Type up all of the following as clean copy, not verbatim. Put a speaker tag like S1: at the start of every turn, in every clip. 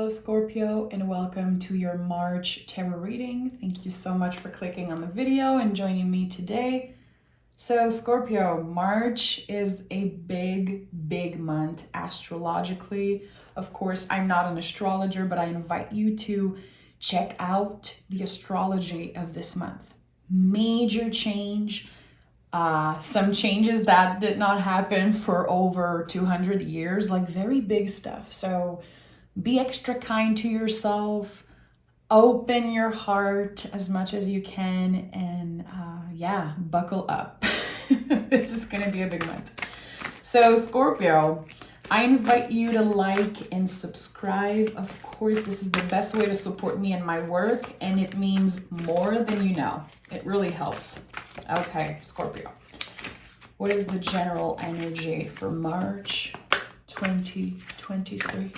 S1: Hello, Scorpio, and welcome to your March tarot reading. Thank you so much for clicking on the video and joining me today. So, Scorpio, March is a big month astrologically. Of course, I'm not an astrologer, but I invite you to check out the astrology of this month. Major change. Some changes that did not happen for over 200 years, like very big stuff. So be extra kind to yourself, open your heart as much as you can, and buckle up. This is going to be a big month. So Scorpio, I invite you to like and subscribe. Of course, this is the best way to support me and my work, and it means more than you know. It really helps. Okay, Scorpio. What is the general energy for March 2023?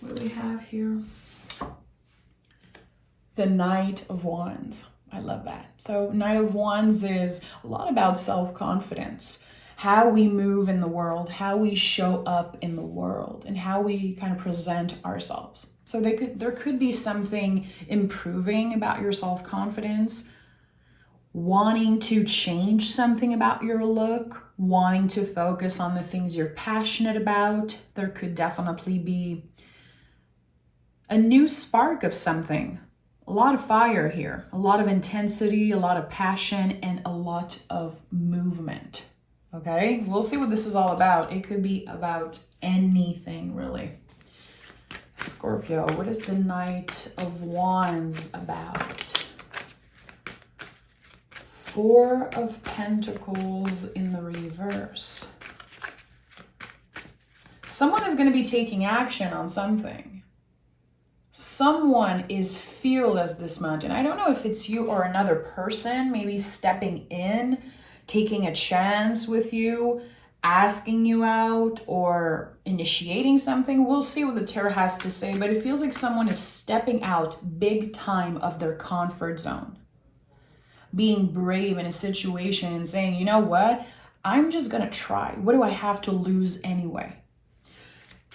S1: What do we have here? The Knight of Wands. I love that. So Knight of Wands is a lot about self-confidence, how we move in the world, how we show up in the world, and how we kind of present ourselves. So there could be something improving about your self-confidence, wanting to change something about your look, wanting to focus on the things you're passionate about. There could definitely be a new spark of something. A lot of fire here, a lot of intensity, a lot of passion, and a lot of movement. Okay, we'll see what this is all about. It could be about anything, really. Scorpio, what is the Knight of Wands about? Four of Pentacles in the reverse. Someone is going to be taking action on something. Someone is fearless this month, and I don't know if it's you or another person, maybe stepping in, taking a chance with you, asking you out, or initiating something. We'll see what the tarot has to say, but it feels like someone is stepping out big time of their comfort zone, being brave in a situation and saying, you know what, I'm just gonna try. What do I have to lose anyway?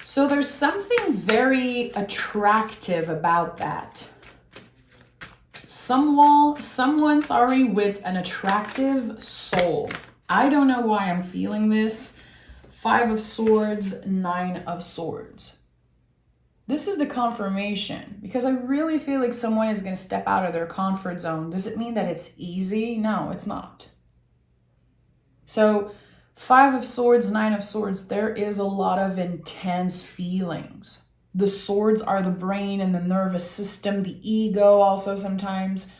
S1: So there's something very attractive about that. Someone, with an attractive soul. I don't know why I'm feeling this. 5 of Swords, 9 of Swords. This is the confirmation, because I really feel like someone is going to step out of their comfort zone. Does it mean that it's easy? No, it's not. So 5 of Swords, 9 of Swords, there is a lot of intense feelings. The swords are the brain and the nervous system, the ego also sometimes.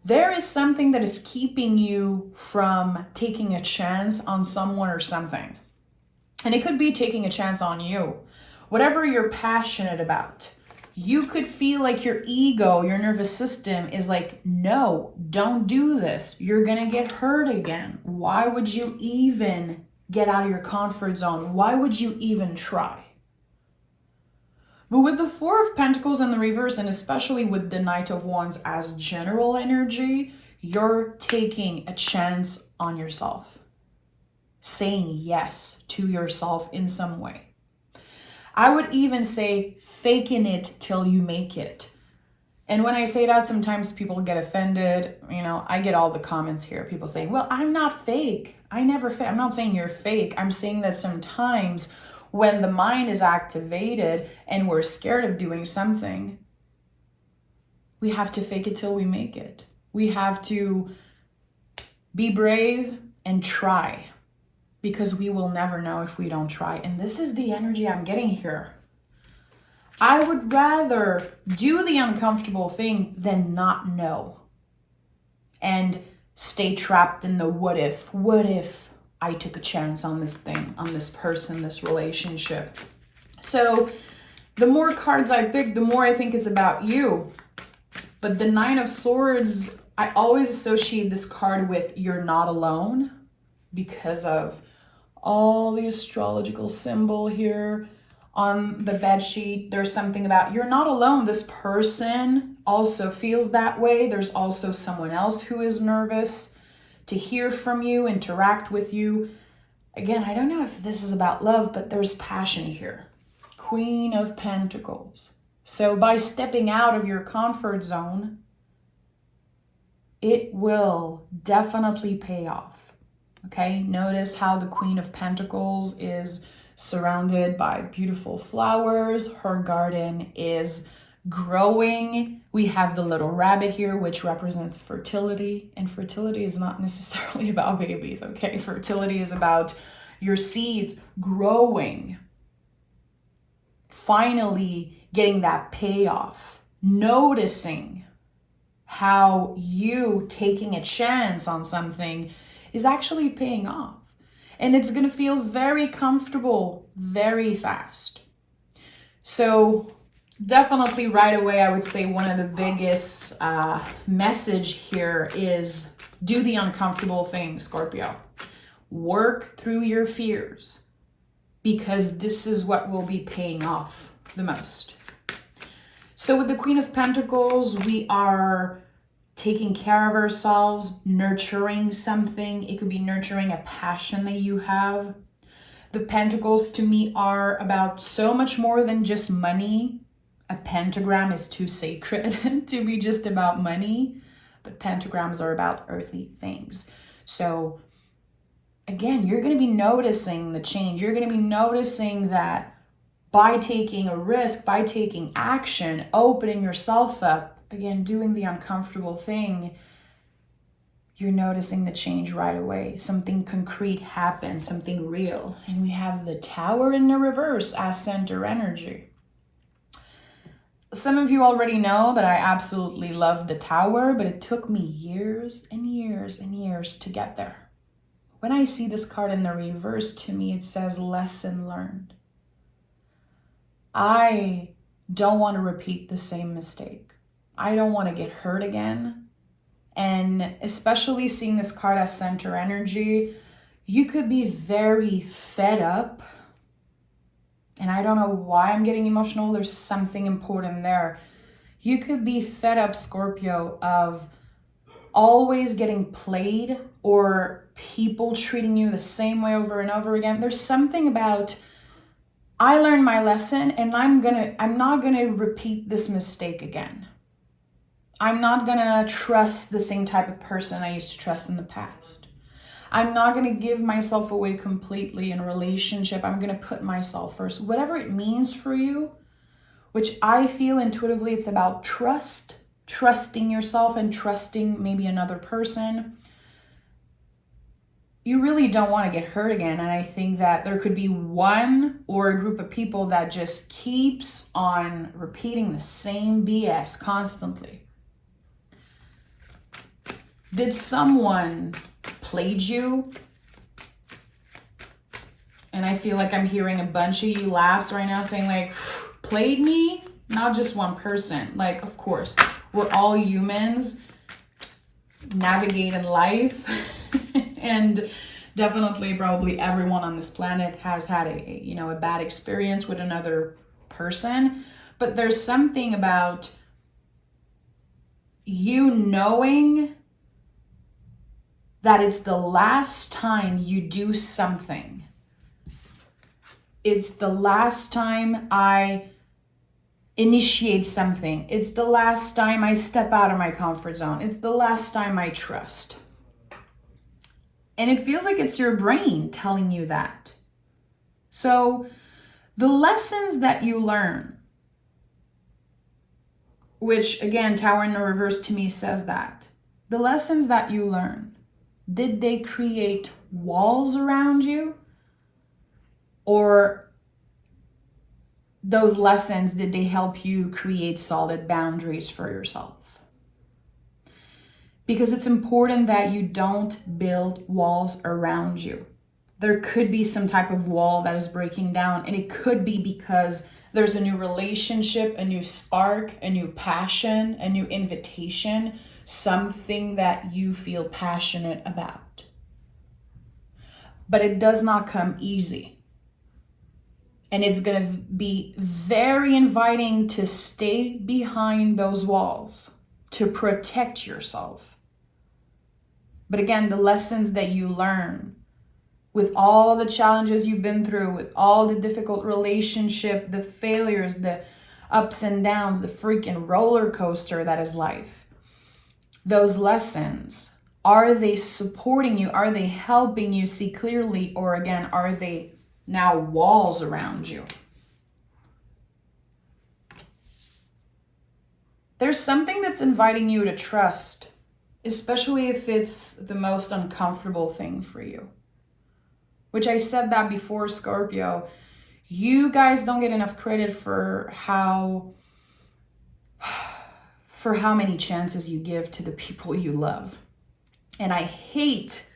S1: There is something that is keeping you from taking a chance on someone or something. And it could be taking a chance on you. Whatever you're passionate about, you could feel like your ego, your nervous system is like, no, don't do this. You're going to get hurt again. Why would you even get out of your comfort zone? Why would you even try? But with the 4 of Pentacles in the reverse, and especially with the Knight of Wands as general energy, you're taking a chance on yourself, saying yes to yourself in some way. I would even say faking it till you make it. And when I say that, sometimes people get offended. You know, I get all the comments here. People saying, well, I'm not fake. I never fake. I'm not saying you're fake. I'm saying that sometimes when the mind is activated and we're scared of doing something, we have to fake it till we make it. We have to be brave and try, because we will never know if we don't try. And this is the energy I'm getting here. I would rather do the uncomfortable thing than not know and stay trapped in the what if I took a chance on this thing, on this person, this relationship. So the more cards I pick, the more I think it's about you. But the 9 of Swords, I always associate this card with you're not alone, because of all the astrological symbol here on the bed sheet. There's something about you're not alone. This person also feels that way. There's also someone else who is nervous to hear from you, interact with you. Again, I don't know if this is about love, but there's passion here. Queen of Pentacles. So by stepping out of your comfort zone, it will definitely pay off. Okay, notice how the Queen of Pentacles is surrounded by beautiful flowers. Her garden is growing. We have the little rabbit here, which represents fertility. And fertility is not necessarily about babies, okay? Fertility is about your seeds growing. Finally getting that payoff. Noticing how you taking a chance on something is actually paying off. And it's going to feel very comfortable very fast. So definitely right away, I would say one of the biggest message here is do the uncomfortable thing, Scorpio. Work through your fears, because this is what will be paying off the most. So with the Queen of Pentacles, we are taking care of ourselves, nurturing something. It could be nurturing a passion that you have. The Pentacles to me are about so much more than just money. A pentagram is too sacred to be just about money, but pentagrams are about earthly things. So again, you're going to be noticing the change. You're going to be noticing that by taking a risk, by taking action, opening yourself up, again, doing the uncomfortable thing, you're noticing the change right away. Something concrete happens, something real. And we have the Tower in the reverse as center energy. Some of you already know that I absolutely love the Tower, but it took me years and years and years to get there. When I see this card in the reverse, to me, it says lesson learned. I don't want to repeat the same mistake. I don't want to get hurt again. And especially seeing this card as center energy, you could be very fed up. And I don't know why I'm getting emotional. There's something important there. You could be fed up, Scorpio, of always getting played or people treating you the same way over and over again. There's something about, I learned my lesson and I'm not gonna repeat this mistake again. I'm not gonna trust the same type of person I used to trust in the past. I'm not gonna give myself away completely in a relationship. I'm gonna put myself first. Whatever it means for you, which I feel intuitively it's about trust, trusting yourself and trusting maybe another person. You really don't want to get hurt again. And I think that there could be one or a group of people that just keeps on repeating the same BS constantly. Did someone played you? And I feel like I'm hearing a bunch of you laughs right now saying like, played me? Not just one person. Like, of course, we're all humans navigating life. And definitely probably everyone on this planet has had a bad experience with another person. But there's something about you knowing that it's the last time you do something. It's the last time I initiate something. It's the last time I step out of my comfort zone. It's the last time I trust. And it feels like it's your brain telling you that. So the lessons that you learn, which again, Tower in the reverse to me says that. The lessons that you learn, did they create walls around you? Or those lessons, did they help you create solid boundaries for yourself? Because it's important that you don't build walls around you. There could be some type of wall that is breaking down, and it could be because there's a new relationship, a new spark, a new passion, a new invitation, something that you feel passionate about. But it does not come easy. And it's going to be very inviting to stay behind those walls, to protect yourself. But again, the lessons that you learn, with all the challenges you've been through, with all the difficult relationship, the failures, the ups and downs, the freaking roller coaster that is life. Those lessons, are they supporting you? Are they helping you see clearly? Or again, are they now walls around you? There's something that's inviting you to trust, especially if it's the most uncomfortable thing for you. Which I said that before, Scorpio. You guys don't get enough credit for how many chances you give to the people you love. And I hate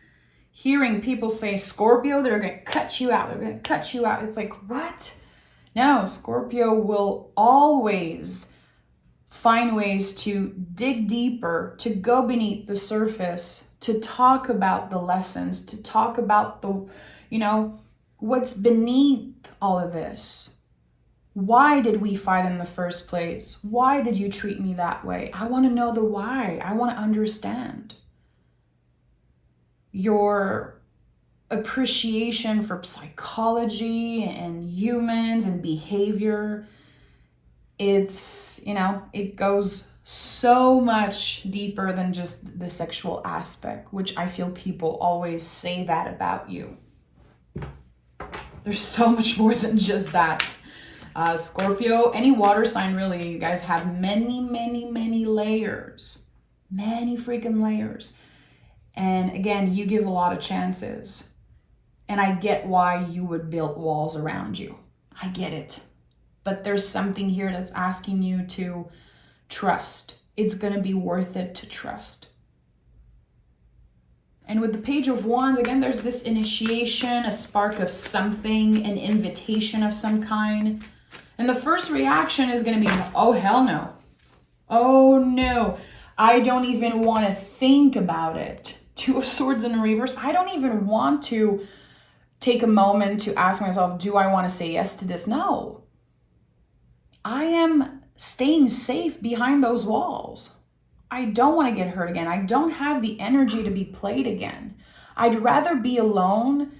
S1: hearing people say, Scorpio, they're going to cut you out. They're going to cut you out. It's like, what? No, Scorpio will always find ways to dig deeper, to go beneath the surface, to talk about the lessons, to talk about the, what's beneath all of this. Why did we fight in the first place? Why did you treat me that way? I want to know the why. I want to understand. Your appreciation for psychology and humans and behavior, it goes so much deeper than just the sexual aspect, which I feel people always say that about you. There's so much more than just that. Scorpio, any water sign really, you guys have many, many, many layers. Many freaking layers. And again, you give a lot of chances. And I get why you would build walls around you. I get it. But there's something here that's asking you to trust. It's going to be worth it to trust. And with the Page of Wands, again, there's this initiation, a spark of something, an invitation of some kind. And the first reaction is going to be, oh, hell no. Oh, no. I don't even want to think about it. Two of Swords in reverse. I don't even want to take a moment to ask myself, do I want to say yes to this? No. I am staying safe behind those walls. I don't want to get hurt again. I don't have the energy to be played again. I'd rather be alone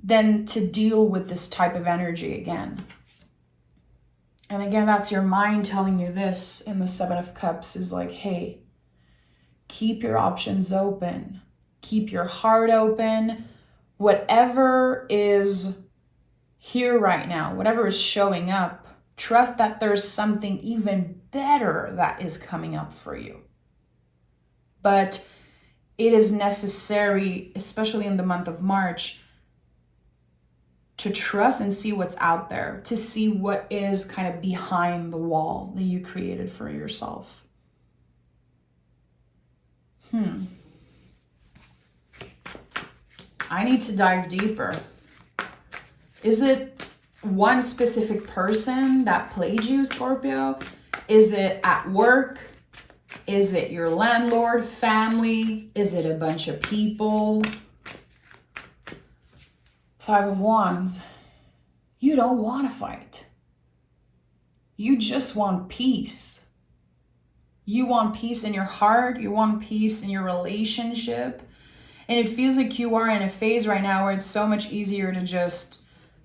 S1: than to deal with this type of energy again. And again, that's your mind telling you this in the Seven of Cups is like, hey, keep your options open. Keep your heart open. Whatever is here right now, whatever is showing up, trust that there's something even better that is coming up for you. But it is necessary, especially in the month of March, to trust and see what's out there, to see what is kind of behind the wall that you created for yourself. I need to dive deeper. Is it one specific person that played you, Scorpio? Is it at work? Is it your landlord, family? Is it a bunch of people? Five of Wands. You don't want to fight. You just want peace. You want peace in your heart. You want peace in your relationship. And it feels like you are in a phase right now where it's so much easier to just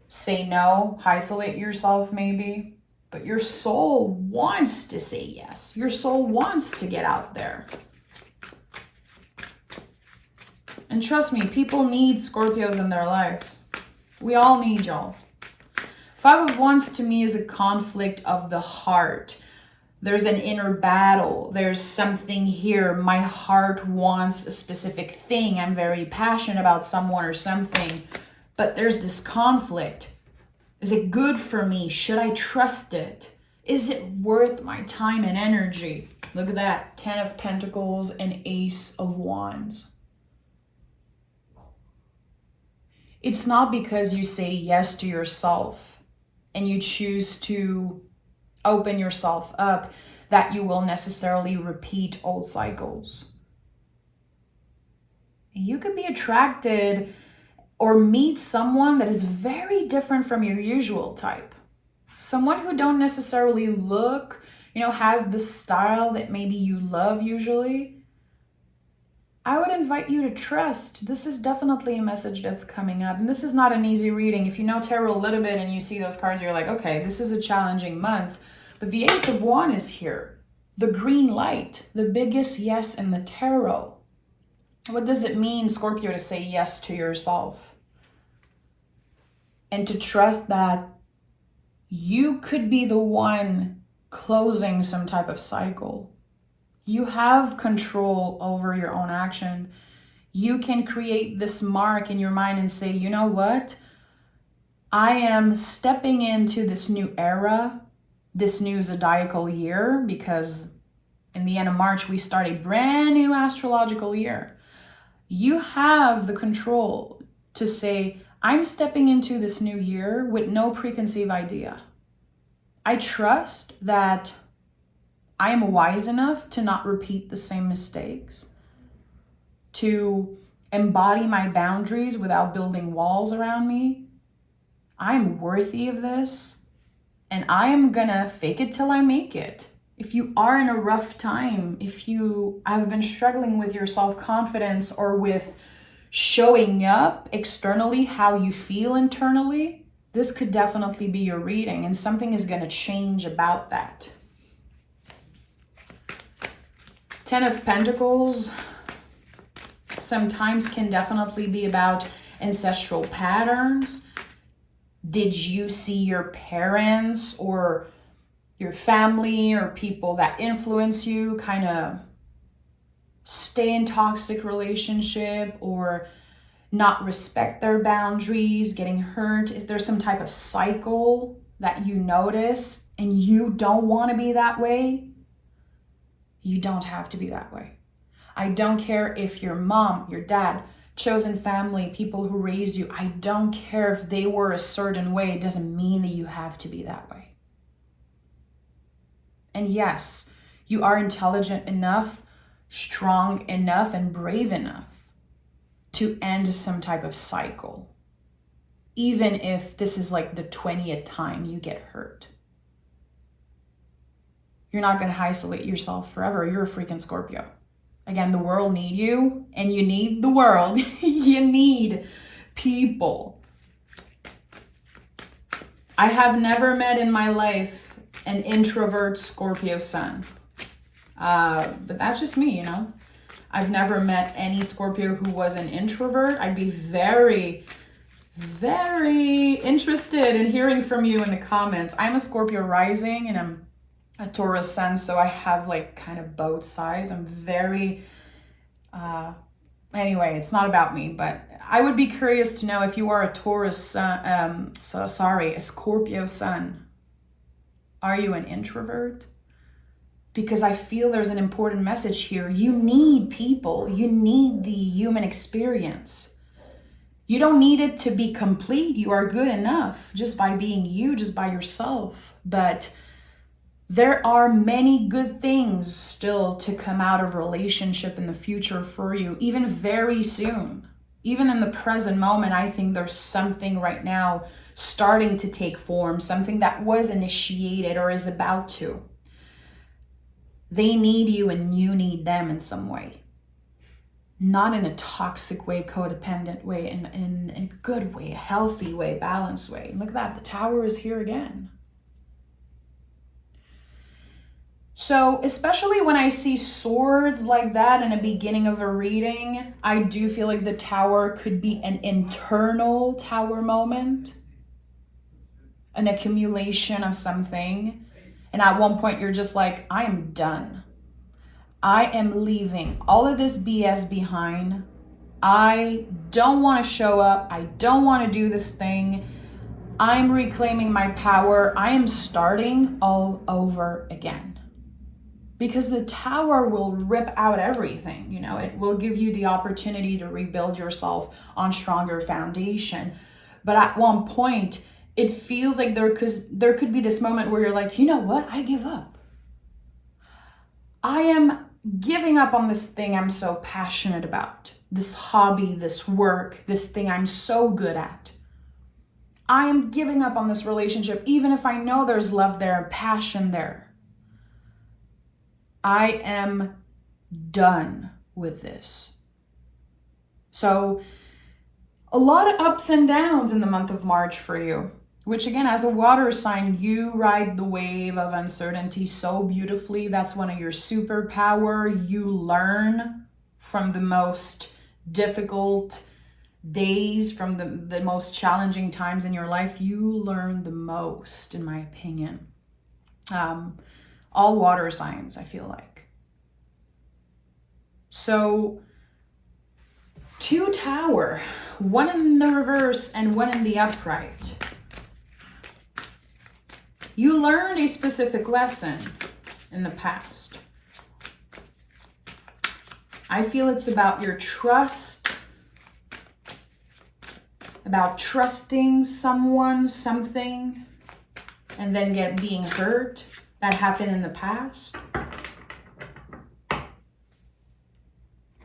S1: say no, isolate yourself maybe. But your soul wants to say yes. Your soul wants to get out there. And trust me, people need Scorpios in their lives. We all need y'all. Five of Wands to me is a conflict of the heart. There's an inner battle. There's something here. My heart wants a specific thing. I'm very passionate about someone or something. But there's this conflict. Is it good for me? Should I trust it? Is it worth my time and energy? Look at that. 10 of Pentacles and Ace of Wands. It's not because you say yes to yourself and you choose to open yourself up that you will necessarily repeat old cycles. You could be attracted or meet someone that is very different from your usual type. Someone who don't necessarily look, has the style that maybe you love usually. I would invite you to trust. This is definitely a message that's coming up. And this is not an easy reading. If you know tarot a little bit and you see those cards, you're like, okay, this is a challenging month. But the Ace of Wands is here. The green light, the biggest yes in the tarot. What does it mean, Scorpio, to say yes to yourself? And to trust that you could be the one closing some type of cycle. You have control over your own action. You can create this mark in your mind and say, you know what? I am stepping into this new era, this new zodiacal year, because in the end of March, we start a brand new astrological year. You have the control to say, I'm stepping into this new year with no preconceived idea. I trust that I am wise enough to not repeat the same mistakes, to embody my boundaries without building walls around me. I am worthy of this, and I am gonna fake it till I make it. If you are in a rough time, if you have been struggling with your self-confidence or with showing up externally how you feel internally, this could definitely be your reading, and something is going to change about that. Ten of Pentacles sometimes can definitely be about ancestral patterns. Did you see your parents or your family or people that influence you kind of stay in toxic relationship or not respect their boundaries, getting hurt? Is there some type of cycle that you notice and you don't want to be that way? You don't have to be that way. I don't care if your mom, your dad, chosen family, people who raised you, I don't care if they were a certain way. It doesn't mean that you have to be that way. And yes, you are intelligent enough, strong enough, and brave enough to end some type of cycle, even if this is like the 20th time you get hurt. You're not going to isolate yourself forever. You're a freaking Scorpio. Again, the world needs you, and you need the world. You need people. I have never met in my life an introvert Scorpio sun. But that's just me, you know. I've never met any Scorpio who was an introvert. I'd be very, very interested in hearing from you in the comments. I'm a Scorpio rising and I'm a Taurus sun, so I have like kind of both sides. I'm very, anyway, it's not about me, but I would be curious to know if you are a Taurus sun, a Scorpio sun. Are you an introvert? Because I feel there's an important message here. You need people. You need the human experience. You don't need it to be complete. You are good enough just by being you, just by yourself. But there are many good things still to come out of relationship in the future for you, even very soon. Even in the present moment, I think there's something right now starting to take form, something that was initiated or is about to. They need you and you need them in some way. Not in a toxic way, codependent way, in a good way, a healthy way, balanced way. Look at that, the Tower is here again. So especially when I see swords like that in the beginning of a reading, I do feel like the Tower could be an internal Tower moment, an accumulation of something. And at one point you're just like, I am done. I am leaving all of this BS behind. I don't want to show up. I don't want to do this thing. I'm reclaiming my power. I am starting all over again. Because the Tower will rip out everything, you know, it will give you the opportunity to rebuild yourself on stronger foundation. But at one point, it feels like there could be this moment where you're like, you know what? I give up. I am giving up on this thing I'm so passionate about, this hobby, this work, this thing I'm so good at. I am giving up on this relationship, even if I know there's love there and passion there. I am done with this. So a lot of ups and downs in the month of March for you, which again, as a water sign, you ride the wave of uncertainty so beautifully. That's one of your superpower. You learn from the most difficult days, from the most challenging times in your life. You learn the most, in my opinion. All water signs, I feel like. So 2 Tower, 1 in the reverse and 1 in the upright. You learned a specific lesson in the past. I feel it's about your trust, about trusting someone, something, and then being hurt. That happened in the past.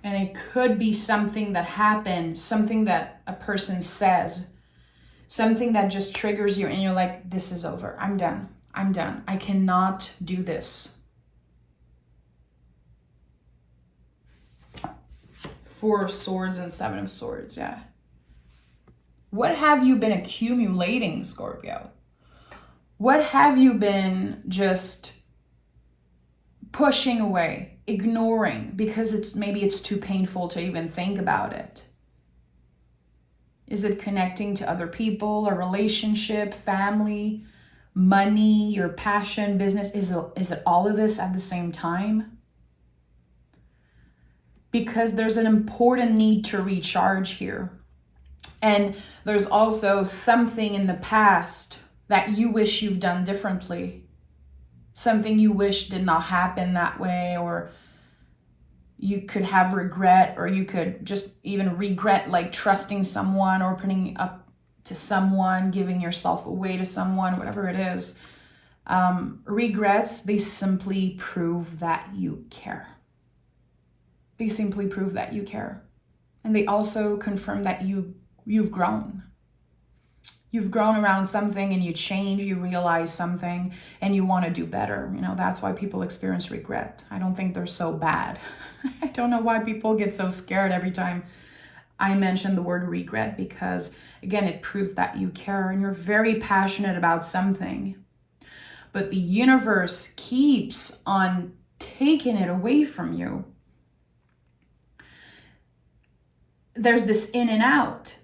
S1: And it could be something that happened, something that a person says, something that just triggers you and you're like, this is over. I'm done. I'm done. I cannot do this. 4 of Swords and 7 of Swords, yeah. What have you been accumulating, Scorpio? What have you been just pushing away, ignoring, because maybe it's too painful to even think about it? Is it connecting to other people, a relationship, family, money, your passion, business? Is it all of this at the same time? Because there's an important need to recharge here. And there's also something in the past that you wish you've done differently. Something you wish did not happen that way, or you could have regret, or you could just even regret like trusting someone, or opening up to someone, giving yourself away to someone, whatever it is. Regrets, they simply prove that you care. They simply prove that you care. And they also confirm that you've grown. You've grown around something and you change, you realize something and you want to do better. You know, that's why people experience regret. I don't think they're so bad. I don't know why people get so scared every time I mention the word regret, because again, it proves that you care and you're very passionate about something. But the universe keeps on taking it away from you. There's this in and out.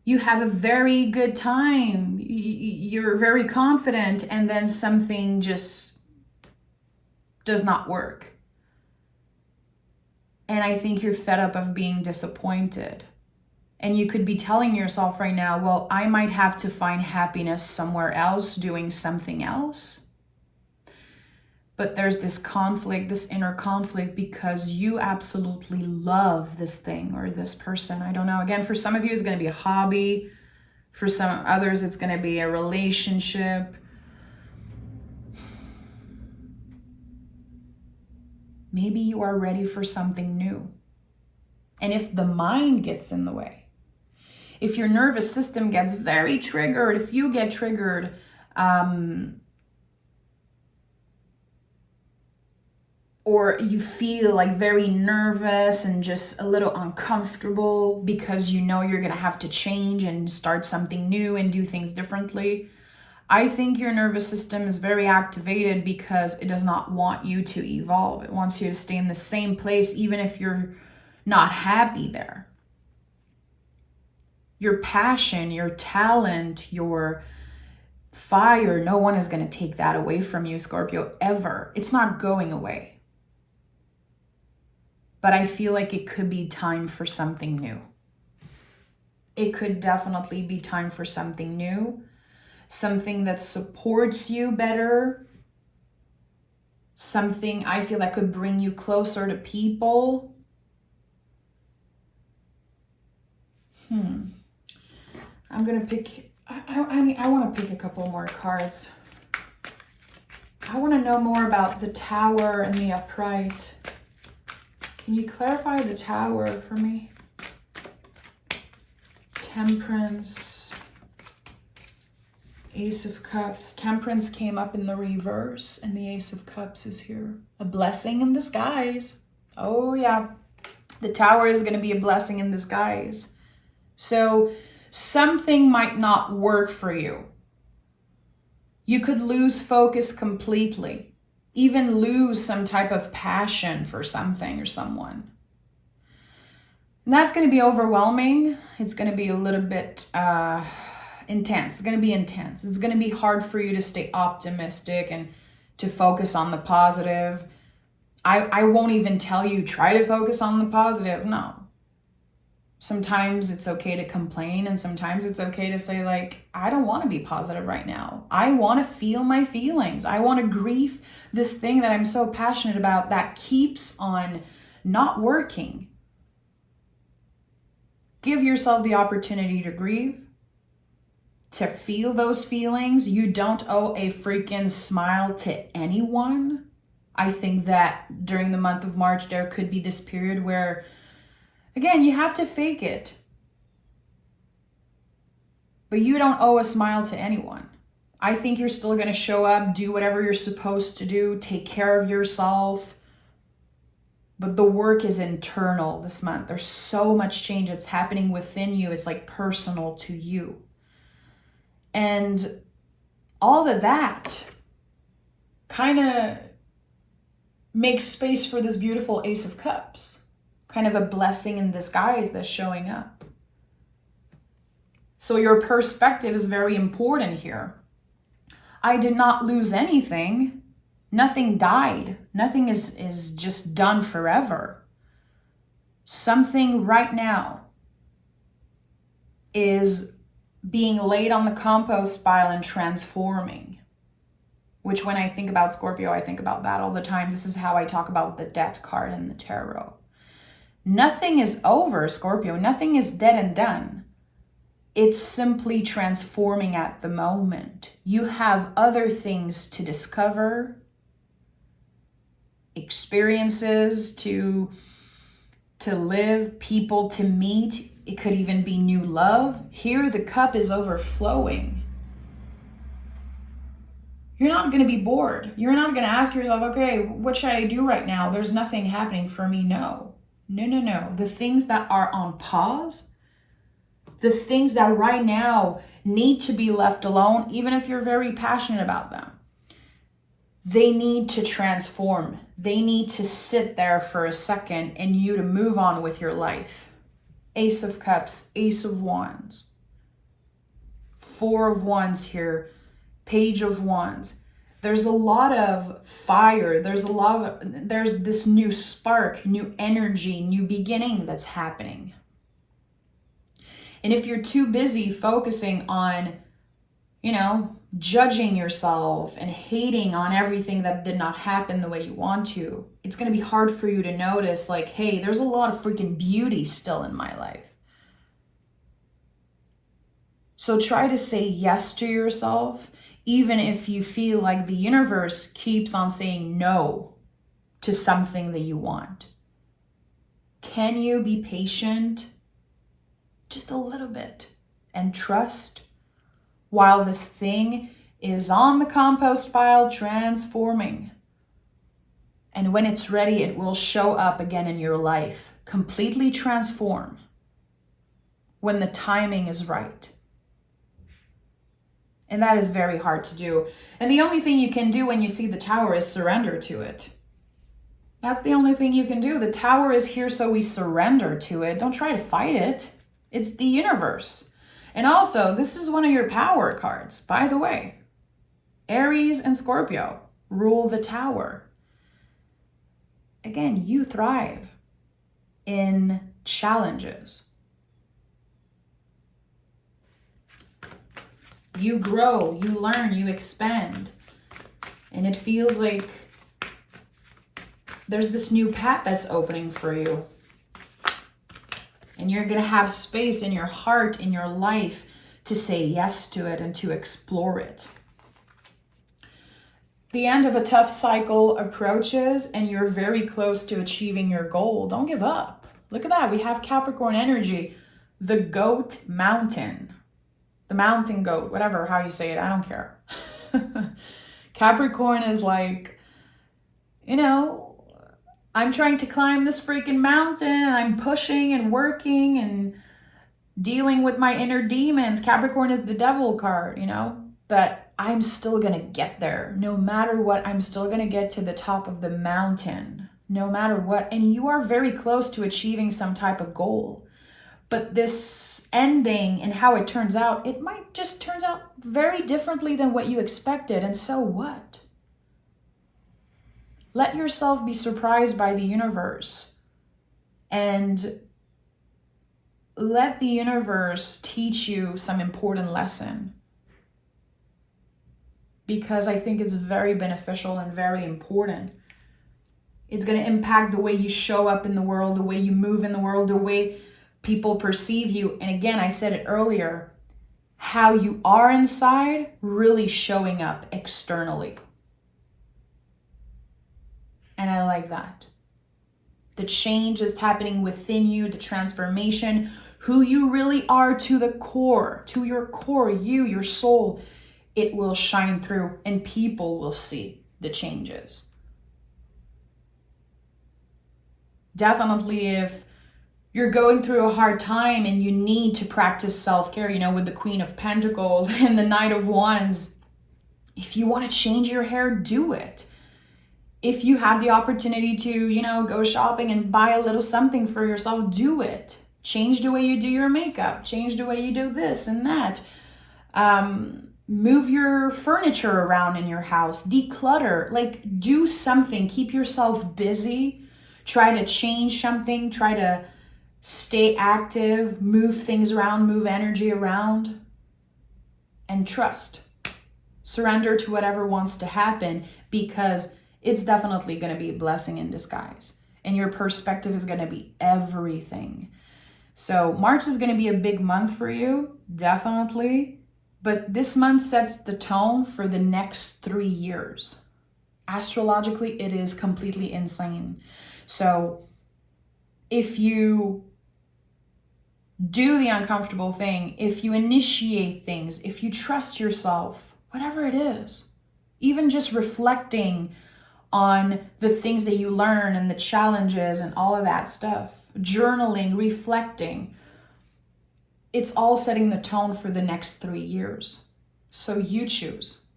S1: You have a very good time. You're very confident, and then something just does not work. And I think you're fed up of being disappointed. And you could be telling yourself right now, well, I might have to find happiness somewhere else, doing something else. But there's this conflict, this inner conflict, because you absolutely love this thing or this person. I don't know. Again, for some of you, it's going to be a hobby. For some others, it's going to be a relationship. Maybe you are ready for something new. And if the mind gets in the way, if your nervous system gets very triggered, if you get triggered, or you feel like very nervous and just a little uncomfortable because you know you're going to have to change and start something new and do things differently, I think your nervous system is very activated because it does not want you to evolve. It wants you to stay in the same place even if you're not happy there. Your passion, your talent, your fire, no one is going to take that away from you, Scorpio, ever. It's not going away. But I feel like it could be time for something new. It could definitely be time for something new, something that supports you better, something I feel that could bring you closer to people. I'm going to pick, I want to pick a couple more cards. I want to know more about the Tower and the Upright. Can you clarify the Tower for me? Temperance, Ace of Cups. Temperance came up in the reverse and the Ace of Cups is here. A blessing in disguise. Oh yeah. The Tower is going to be a blessing in disguise. So something might not work for you. You could lose focus completely, even lose some type of passion for something or someone. And that's going to be overwhelming. It's going to be a little bit intense. It's going to be intense. It's going to be hard for you to stay optimistic and to focus on the positive. I won't even tell you try to focus on the positive. No. Sometimes it's okay to complain, and sometimes it's okay to say, like, I don't want to be positive right now. I want to feel my feelings. I want to grieve this thing that I'm so passionate about that keeps on not working. Give yourself the opportunity to grieve, to feel those feelings. You don't owe a freaking smile to anyone. I think that during the month of March, there could be this period where, again, you have to fake it. But you don't owe a smile to anyone. I think you're still going to show up, do whatever you're supposed to do, take care of yourself. But the work is internal this month. There's so much change that's happening within you. It's like personal to you. And all of that kind of makes space for this beautiful Ace of Cups. Kind of a blessing in disguise that's showing up. So your perspective is very important here. I did not lose anything. Nothing died. Nothing is just done forever. Something right now is being laid on the compost pile and transforming. Which, when I think about Scorpio, I think about that all the time. This is how I talk about the Death card in the tarot. Nothing is over, Scorpio. Nothing is dead and done. It's simply transforming at the moment. You have other things to discover, experiences to live, people to meet. It could even be new love. Here, the cup is overflowing. You're not going to be bored. You're not going to ask yourself, okay, what should I do right now? There's nothing happening for me. No. The things that are on pause, the things that right now need to be left alone, even if you're very passionate about them, they need to transform. They need to sit there for a second and you to move on with your life. Ace of Cups, Ace of Wands, Four of Wands here, Page of Wands. There's a lot of fire. There's this new spark, new energy, new beginning that's happening. And if you're too busy focusing on, judging yourself and hating on everything that did not happen the way you want to, it's going to be hard for you to notice, like, hey, there's a lot of freaking beauty still in my life. So try to say yes to yourself, even if you feel like the universe keeps on saying no to something that you want. Can you be patient just a little bit and trust while this thing is on the compost pile transforming? And when it's ready, it will show up again in your life, completely transform when the timing is right. And that is very hard to do. And the only thing you can do when you see the Tower is surrender to it. That's the only thing you can do. The Tower is here so we surrender to it. Don't try to fight it. It's the universe. And also, this is one of your power cards, by the way. Aries and Scorpio rule the Tower. Again, you thrive in challenges. You grow, you learn, you expand. And it feels like there's this new path that's opening for you. And you're going to have space in your heart, in your life, to say yes to it and to explore it. The end of a tough cycle approaches and you're very close to achieving your goal. Don't give up. Look at that. We have Capricorn energy, the goat mountain. The mountain goat, whatever, how you say it, I don't care. Capricorn is like, I'm trying to climb this freaking mountain and I'm pushing and working and dealing with my inner demons. Capricorn is the devil card, you know, but I'm still going to get there. No matter what, I'm still going to get to the top of the mountain, no matter what. And you are very close to achieving some type of goal. But this ending and how it turns out, it might just turns out very differently than what you expected. And so what? Let yourself be surprised by the universe and let the universe teach you some important lesson, because I think it's very beneficial and very important. It's going to impact the way you show up in the world, the way you move in the world, the way people perceive you. And again, I said it earlier, how you are inside really showing up externally. And I like that. The change is happening within you, the transformation, who you really are to the core, to your core, you, your soul, it will shine through and people will see the changes. Definitely if you're going through a hard time and you need to practice self-care, you know, with the Queen of Pentacles and the Knight of Wands, if you want to change your hair, do it. If you have the opportunity to, you know, go shopping and buy a little something for yourself, do it. Change the way you do your makeup. Change the way you do this and that. Move your furniture around in your house. Declutter. Like, do something. Keep yourself busy. Try to change something. Try to stay active. Move things around. Move energy around. And trust. Surrender to whatever wants to happen, because it's definitely going to be a blessing in disguise. And your perspective is going to be everything. So March is going to be a big month for you, definitely. But this month sets the tone for the next 3 years. Astrologically, it is completely insane. So if you do the uncomfortable thing, if you initiate things, if you trust yourself, whatever it is, even just reflecting on the things that you learn and the challenges and all of that stuff, journaling, reflecting, it's all setting the tone for the next 3 years. So you choose.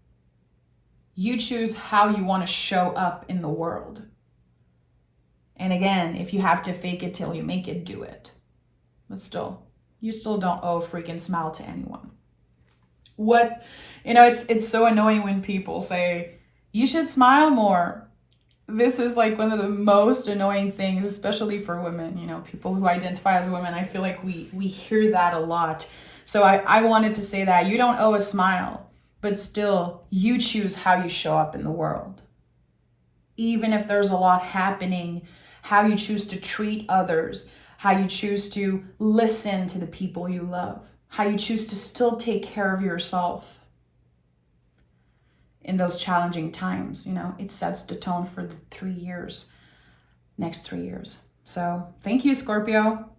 S1: You choose how you want to show up in the world. And again, if you have to fake it till you make it, do it. But still, you still don't owe a freaking smile to anyone. It's so annoying when people say, you should smile more. This is like one of the most annoying things, especially for women, you know, people who identify as women. I feel like we hear that a lot. So I wanted to say that you don't owe a smile, but still you choose how you show up in the world. Even if there's a lot happening, how you choose to treat others, how you choose to listen to the people you love, how you choose to still take care of yourself in those challenging times, you know, it sets the tone for the next 3 years. So thank you, Scorpio.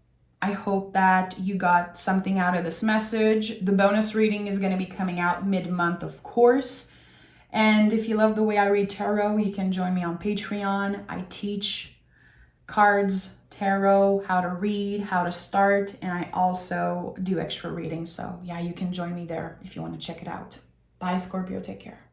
S1: I hope that you got something out of this message. The bonus reading is going to be coming out mid-month, of course. And if you love the way I read tarot, you can join me on Patreon. I teach cards, tarot, how to read, how to start, and I also do extra readings. So yeah, you can join me there if you want to check it out. Bye, Scorpio. Take care.